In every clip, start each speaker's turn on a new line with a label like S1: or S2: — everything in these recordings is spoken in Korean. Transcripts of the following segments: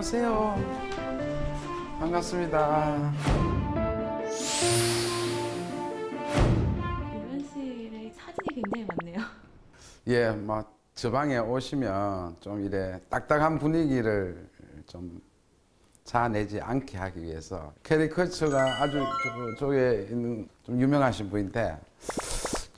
S1: 안녕하세요. 반갑습니다.
S2: 유현실의 사진이 굉장히 많네요.
S1: 예, 뭐 저 방에 오시면 좀 이래 딱딱한 분위기를 좀 자내지 않게 하기 위해서 캐리커처가 아주 저쪽에 있는 좀 유명하신 분인데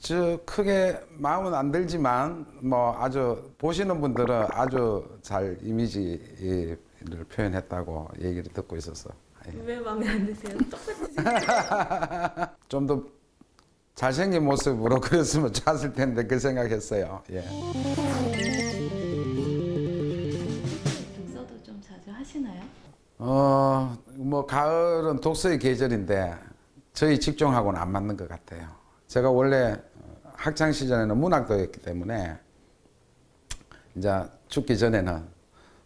S1: 저 크게 마음은 안 들지만 뭐 아주 보시는 분들은 아주 잘 이미지를 표현했다고 얘기를 듣고 있어서
S2: 왜 마음에 안 드세요? 똑같이
S1: 좀 더 잘생긴 모습으로 그렸으면 좋았을 텐데 그 생각했어요. 예.
S2: 독서도 좀 자주 하시나요?
S1: 뭐 가을은 독서의 계절인데 저희 직종하고는 안 맞는 것 같아요. 제가 원래 학창 시절에는 문학도였기 때문에 이제 죽기 전에는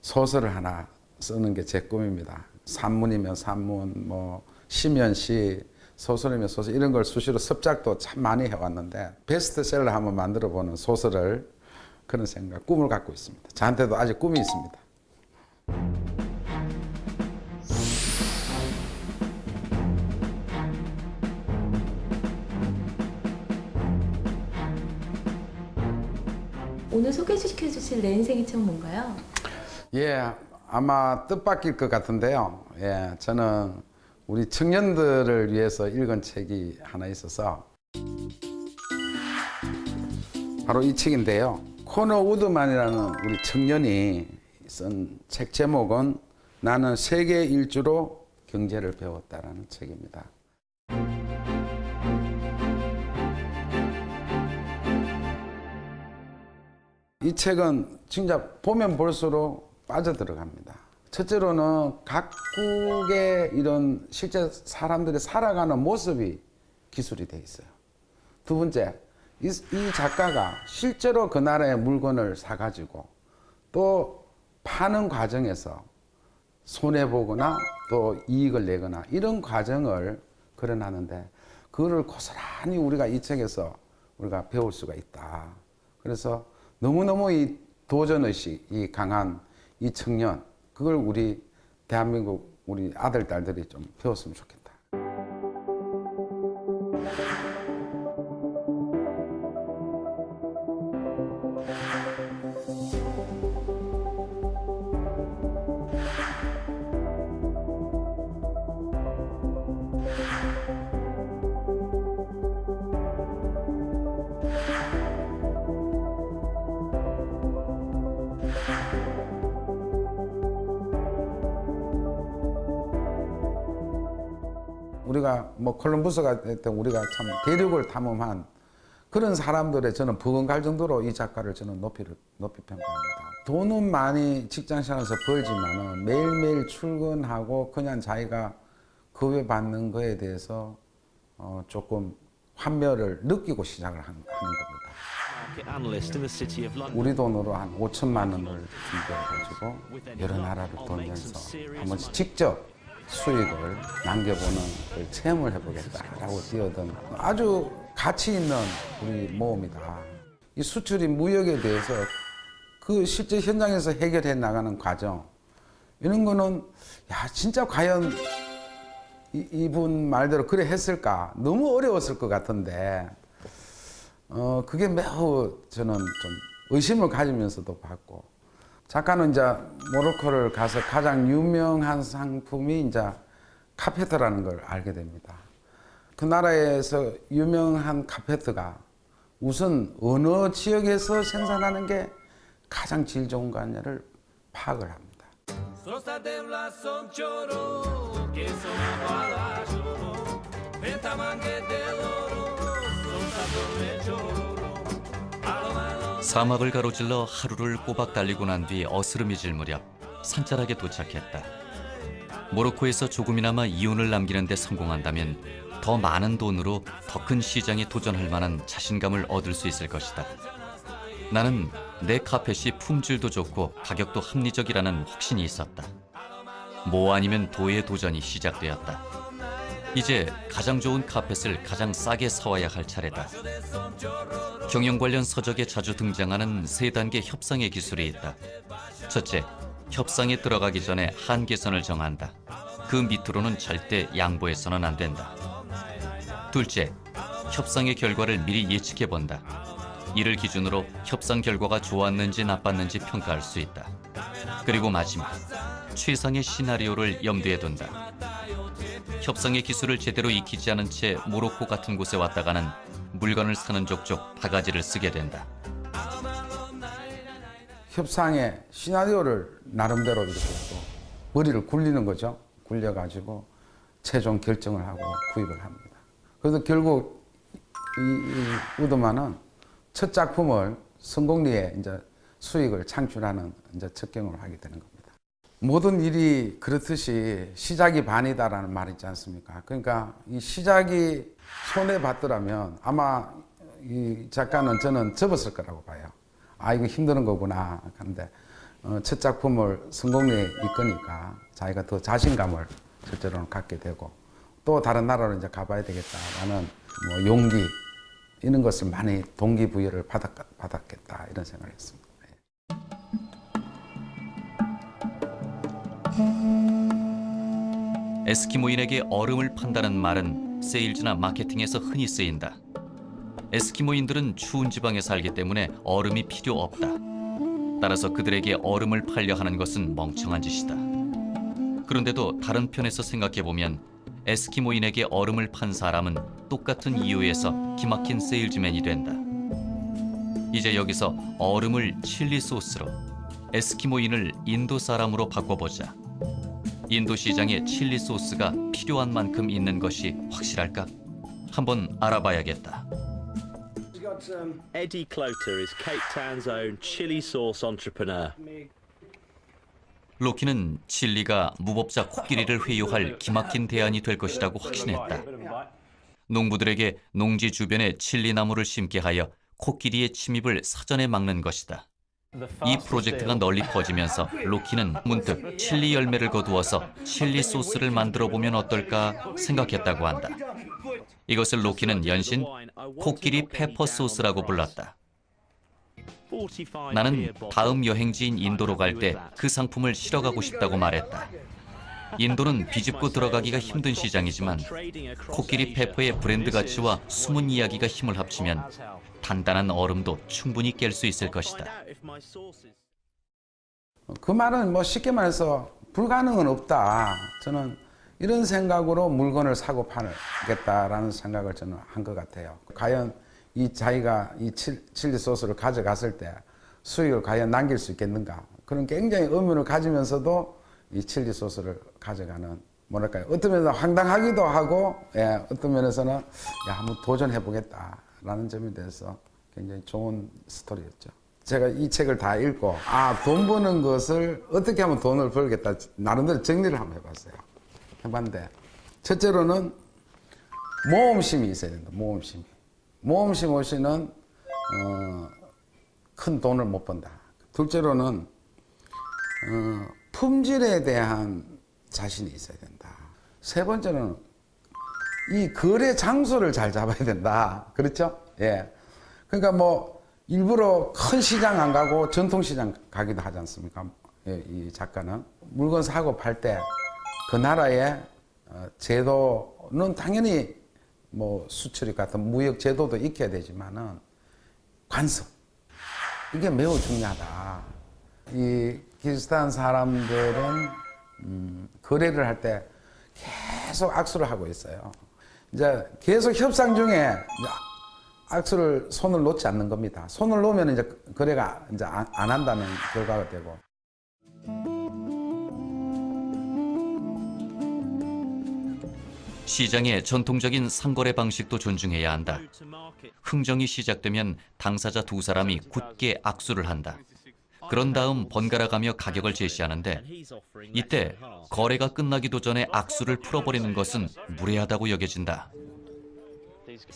S1: 소설을 하나 쓰는 게 제 꿈입니다. 산문이면 산문, 뭐 시면 시, 소설이면 소설 이런 걸 수시로 습작도 참 많이 해왔는데 베스트셀러 한번 만들어보는 소설을 그런 생각, 꿈을 갖고 있습니다. 저한테도 아직 꿈이 있습니다.
S2: 오늘 소개시켜 주실 내 인생의 책 뭔가요?
S1: 예, 아마 뜻밖일 것 같은데요. 예, 저는 우리 청년들을 위해서 읽은 책이 하나 있어서 바로 이 책인데요. 코너 우드만이라는 우리 청년이 쓴 책 제목은 나는 세계 일주로 경제를 배웠다라는 책입니다. 이 책은 진짜 보면 볼수록 빠져들어갑니다. 첫째로는 각국의 이런 실제 사람들이 살아가는 모습이 기술이 돼 있어요. 두 번째, 이 작가가 실제로 그 나라의 물건을 사가지고 또 파는 과정에서 손해보거나 또 이익을 내거나 이런 과정을 그려놨는데 그거를 고스란히 우리가 이 책에서 우리가 배울 수가 있다. 그래서 너무너무 이 도전의식이 강한 이 청년, 그걸 우리 대한민국 우리 아들, 딸들이 좀 배웠으면 좋겠다. 우리가 뭐 콜럼버스가 됐든 우리가 참 대륙을 탐험한 그런 사람들의 저는 버금갈 정도로 이 작가를 저는 높이 평가합니다. 돈은 많이 직장생활에서 벌지만은 매일매일 출근하고 그냥 자기가 급여받는 거에 대해서 조금 환멸을 느끼고 시작을 하는 겁니다. 우리 돈으로 한 5천만 원을 준비해가지고 여러 나라를 돌면서 한 번씩 직접 수익을 남겨보는 걸 체험을 해보겠다라고 뛰어든 아주 가치 있는 우리 모험이다. 이 수출이 무역에 대해서 그 실제 현장에서 해결해 나가는 과정 이런 거는 야 진짜 과연 이분 말대로 그래 했을까? 너무 어려웠을 것 같은데 그게 매우 저는 좀 의심을 가지면서도 봤고 작가는 이제 모로코를 가서 가장 유명한 상품이 이제 카페트라는 걸 알게 됩니다. 그 나라에서 유명한 카페트가 우선 어느 지역에서 생산하는 게 가장 질 좋은 거냐를 파악을 합니다.
S3: 사막을 가로질러 하루를 꼬박 달리고 난 뒤 어스름해질 무렵 산자락에 도착했다. 모로코에서 조금이나마 이윤을 남기는 데 성공한다면 더 많은 돈으로 더 큰 시장에 도전할 만한 자신감을 얻을 수 있을 것이다. 나는 내 카펫이 품질도 좋고 가격도 합리적이라는 확신이 있었다. 뭐 아니면 도의 도전이 시작되었다. 이제 가장 좋은 카펫을 가장 싸게 사와야 할 차례다. 경영 관련 서적에 자주 등장하는 세 단계 협상의 기술이 있다. 첫째, 협상에 들어가기 전에 한계선을 정한다. 그 밑으로는 절대 양보해서는 안 된다. 둘째, 협상의 결과를 미리 예측해 본다. 이를 기준으로 협상 결과가 좋았는지 나빴는지 평가할 수 있다. 그리고 마지막, 최상의 시나리오를 염두에 둔다. 협상의 기술을 제대로 익히지 않은 채 모로코 같은 곳에 왔다가는 물건을 사는 족족 바가지를 쓰게 된다.
S1: 협상의 시나리오를 나름대로 이렇게 또 머리를 굴리는 거죠. 굴려가지고 최종 결정을 하고 구입을 합니다. 그래서 결국 이 우드만은 첫 작품을 성공리에 이제 수익을 창출하는 이제 첫 경험을 하게 되는 겁니다. 모든 일이 그렇듯이 시작이 반이다라는 말이 있지 않습니까? 그러니까 이 시작이 손해 봤더라면 아마 이 작가는 저는 접었을 거라고 봐요. 아, 이거 힘드는 거구나 하는데 첫 작품을 성공리에 이끄니까 자기가 더 자신감을 실제로는 갖게 되고 또 다른 나라로 이제 가봐야 되겠다라는 뭐 용기 이런 것을 많이 동기부여를 받았겠다 이런 생각을 했습니다.
S3: 에스키모인에게 얼음을 판다는 말은 세일즈나 마케팅에서 흔히 쓰인다. 에스키모인들은 추운 지방에 살기 때문에 얼음이 필요 없다. 따라서 그들에게 얼음을 팔려 하는 것은 멍청한 짓이다. 그런데도 다른 편에서 생각해보면 에스키모인에게 얼음을 판 사람은 똑같은 이유에서 기막힌 세일즈맨이 된다. 이제 여기서 얼음을 칠리 소스로, 에스키모인을 인도 사람으로 바꿔보자. 인도 시장에 칠리 소스가 필요한 만큼 있는 것이 확실할까? 한번 알아봐야겠다.
S4: Eddie Cloter is Cape Town's own chili sauce entrepreneur.
S3: 로키는 칠리가 무법자 코끼리를 회유할 기막힌 대안이 될 것이라고 확신했다. 농부들에게 농지 주변에 칠리 나무를 심게 하여 코끼리의 침입을 사전에 막는 것이다. 이 프로젝트가 널리 퍼지면서 로키는 문득 칠리 열매를 거두어서 칠리 소스를 만들어 보면 어떨까 생각했다고 한다. 이것을 로키는 연신 코끼리 페퍼 소스라고 불렀다. 나는 다음 여행지인 인도로 갈 때 그 상품을 실어가고 싶다고 말했다. 인도는 비집고 들어가기가 힘든 시장이지만 코끼리 페퍼의 브랜드 가치와 숨은 이야기가 힘을 합치면 단단한 얼음도 충분히 깰 수 있을 것이다.
S1: 그 말은 뭐 쉽게 말해서 불가능은 없다. 저는 이런 생각으로 물건을 사고 팔겠다라는 생각을 저는 한 것 같아요. 과연 이 자기가 이 칠리 소스를 가져갔을 때 수익을 과연 남길 수 있겠는가? 그런 굉장히 의문을 가지면서도 이 칠리 소스를 가져가는 뭐랄까요? 어떤 면에서 황당하기도 하고, 예, 어떤 면에서는 야, 한번 도전해 보겠다라는 점에 대해서 굉장히 좋은 스토리였죠. 제가 이 책을 다 읽고 돈 버는 것을 어떻게 하면 돈을 벌겠다 나름대로 정리를 한번 해봤어요. 해봤는데 첫째로는 모험심이 있어야 된다. 모험심 없이는 큰 돈을 못 번다. 둘째로는 품질에 대한 자신이 있어야 된다. 세 번째는 이 거래 장소를 잘 잡아야 된다. 그렇죠? 예. 그러니까 뭐 일부러 큰 시장 안 가고 전통시장 가기도 하지 않습니까? 예, 이 작가는 물건 사고 팔 때 그 나라의 제도는 당연히 뭐 수출입 같은 무역 제도도 익혀야 되지만은 관습 이게 매우 중요하다. 이 키르기스탄 사람들은 거래를 할 때 계속 악수를 하고 있어요. 이제 계속 협상 중에 악수를 손을 놓지 않는 겁니다. 손을 놓으면 이제 거래가 이제 안 한다는 결과가 되고.
S3: 시장의 전통적인 상거래 방식도 존중해야 한다. 흥정이 시작되면 당사자 두 사람이 굳게 악수를 한다. 그런 다음 번갈아가며 가격을 제시하는데 이때 거래가 끝나기도 전에 악수를 풀어버리는 것은 무례하다고 여겨진다.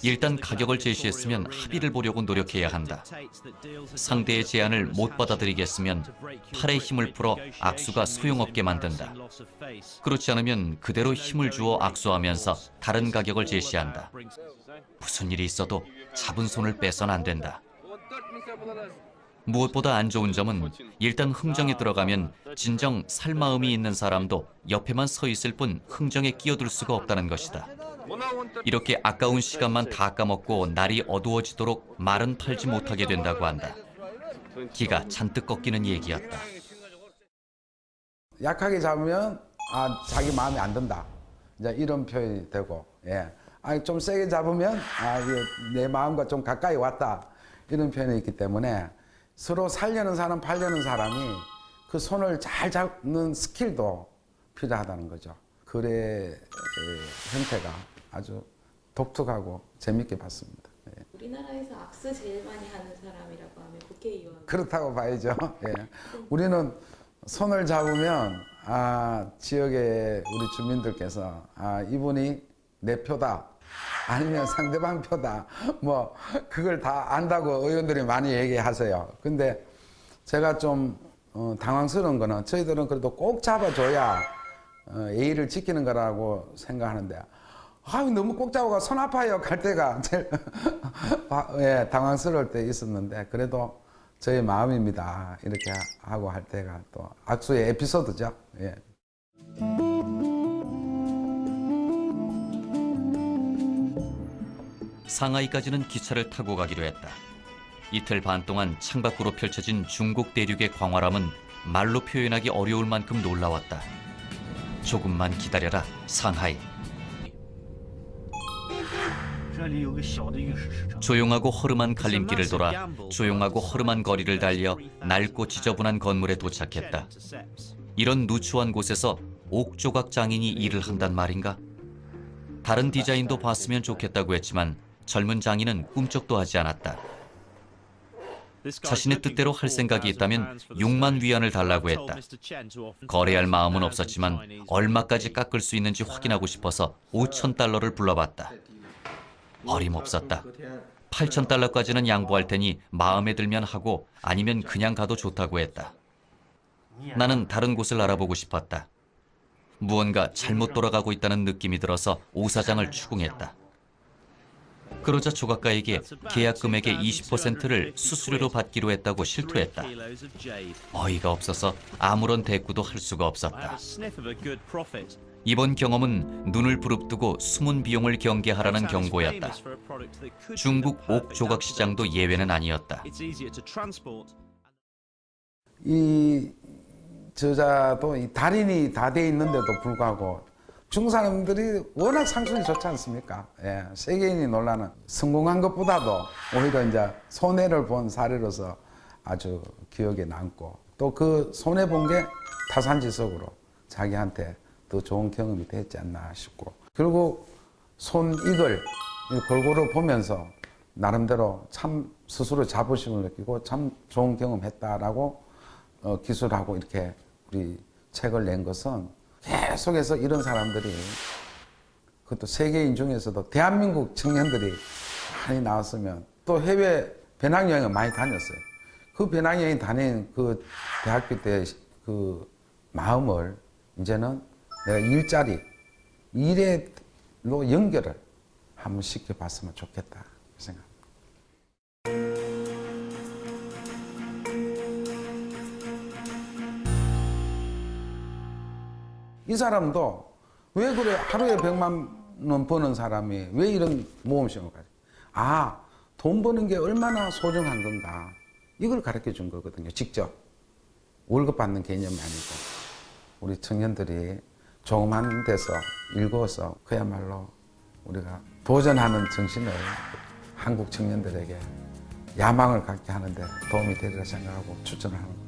S3: 일단 가격을 제시했으면 합의를 보려고 노력해야 한다. 상대의 제안을 못 받아들이겠으면 팔에 힘을 풀어 악수가 소용없게 만든다. 그렇지 않으면 그대로 힘을 주어 악수하면서 다른 가격을 제시한다. 무슨 일이 있어도 잡은 손을 빼선 안 된다. 무엇보다 안 좋은 점은 일단 흥정에 들어가면 진정 살 마음이 있는 사람도 옆에만 서 있을 뿐 흥정에 끼어들 수가 없다는 것이다. 이렇게 아까운 시간만 다 까먹고 날이 어두워지도록 말은 팔지 못하게 된다고 한다. 기가 잔뜩 꺾이는 얘기였다.
S1: 약하게 잡으면 자기 마음에 안 든다. 이제 이런 표현이 되고, 예. 좀 세게 잡으면 이게 내 마음과 좀 가까이 왔다. 이런 표현이 있기 때문에 서로 살려는 사람, 팔려는 사람이 그 손을 잘 잡는 스킬도 필요하다는 거죠. 글의 형태가 아주 독특하고 재밌게 봤습니다. 예.
S2: 우리나라에서 악수 제일 많이 하는 사람이라고 하면 국회의원.
S1: 그렇다고 봐야죠. 예. 우리는 손을 잡으면 지역의 우리 주민들께서 이분이 내 표다 아니면 상대방 표다 뭐 그걸 다 안다고 의원들이 많이 얘기하세요. 근데 제가 좀 당황스러운 거는 저희들은 그래도 꼭 잡아줘야 예의를 지키는 거라고 생각하는데 너무 꼭 잡아가 손 아파요 갈 때가 제일 예, 당황스러울 때 있었는데 그래도 저의 마음입니다 이렇게 하고 할 때가 또 악수의 에피소드죠. 예.
S3: 상하이까지는 기차를 타고 가기로 했다. 이틀 반 동안 창밖으로 펼쳐진 중국 대륙의 광활함은 말로 표현하기 어려울 만큼 놀라웠다. 조금만 기다려라, 상하이. 조용하고 허름한 갈림길을 돌아 조용하고 허름한 거리를 달려 낡고 지저분한 건물에 도착했다. 이런 누추한 곳에서 옥조각 장인이 일을 한단 말인가? 다른 디자인도 봤으면 좋겠다고 했지만 젊은 장인은 꿈쩍도 하지 않았다. 자신의 뜻대로 할 생각이 있다면 6만 위안을 달라고 했다. 거래할 마음은 없었지만 얼마까지 깎을 수 있는지 확인하고 싶어서 5,000달러를 불러봤다. 어림없었다. 8,000달러까지는 양보할 테니 마음에 들면 하고 아니면 그냥 가도 좋다고 했다. 나는 다른 곳을 알아보고 싶었다. 무언가 잘못 돌아가고 있다는 느낌이 들어서 오 사장을 추궁했다. 그러자 조각가에게 계약 금액의 20%를 수수료로 받기로 했다고 실토했다. 어이가 없어서 아무런 대꾸도 할 수가 없었다. 이번 경험은 눈을 부릅뜨고 숨은 비용을 경계하라는 경고였다. 중국 옥 조각 시장도 예외는 아니었다.
S1: 이 저자도 이 달인이 다 돼 있는데도 불구하고 중국 사람들이 워낙 상술이 좋지 않습니까? 예, 세계인이 놀라는 성공한 것보다도 오히려 이제 손해를 본 사례로서 아주 기억에 남고 또 그 손해 본 게 타산지석으로 자기한테 더 좋은 경험이 됐지 않나 싶고 결국 손익을 골고루 보면서 나름대로 참 스스로 자부심을 느끼고 참 좋은 경험했다라고 기술하고 이렇게 우리 책을 낸 것은 계속해서 이런 사람들이 그것도 세계인 중에서도 대한민국 청년들이 많이 나왔으면 또 해외 배낭여행을 많이 다녔어요. 그 배낭여행 다닌 그 대학교 때 그 마음을 이제는 내가 일로 연결을 한번 시켜봤으면 좋겠다 생각. 이 사람도 왜 그래 하루에 100만 원 버는 사람이 왜 이런 모험심을 가져? 돈 버는 게 얼마나 소중한 건가 이걸 가르쳐 준 거거든요. 직접 월급 받는 개념이 아니고 우리 청년들이 조그만 데서 읽어서 그야말로 우리가 도전하는 정신을 한국 청년들에게 야망을 갖게 하는데 도움이 되리라 생각하고 추천하는 겁니다.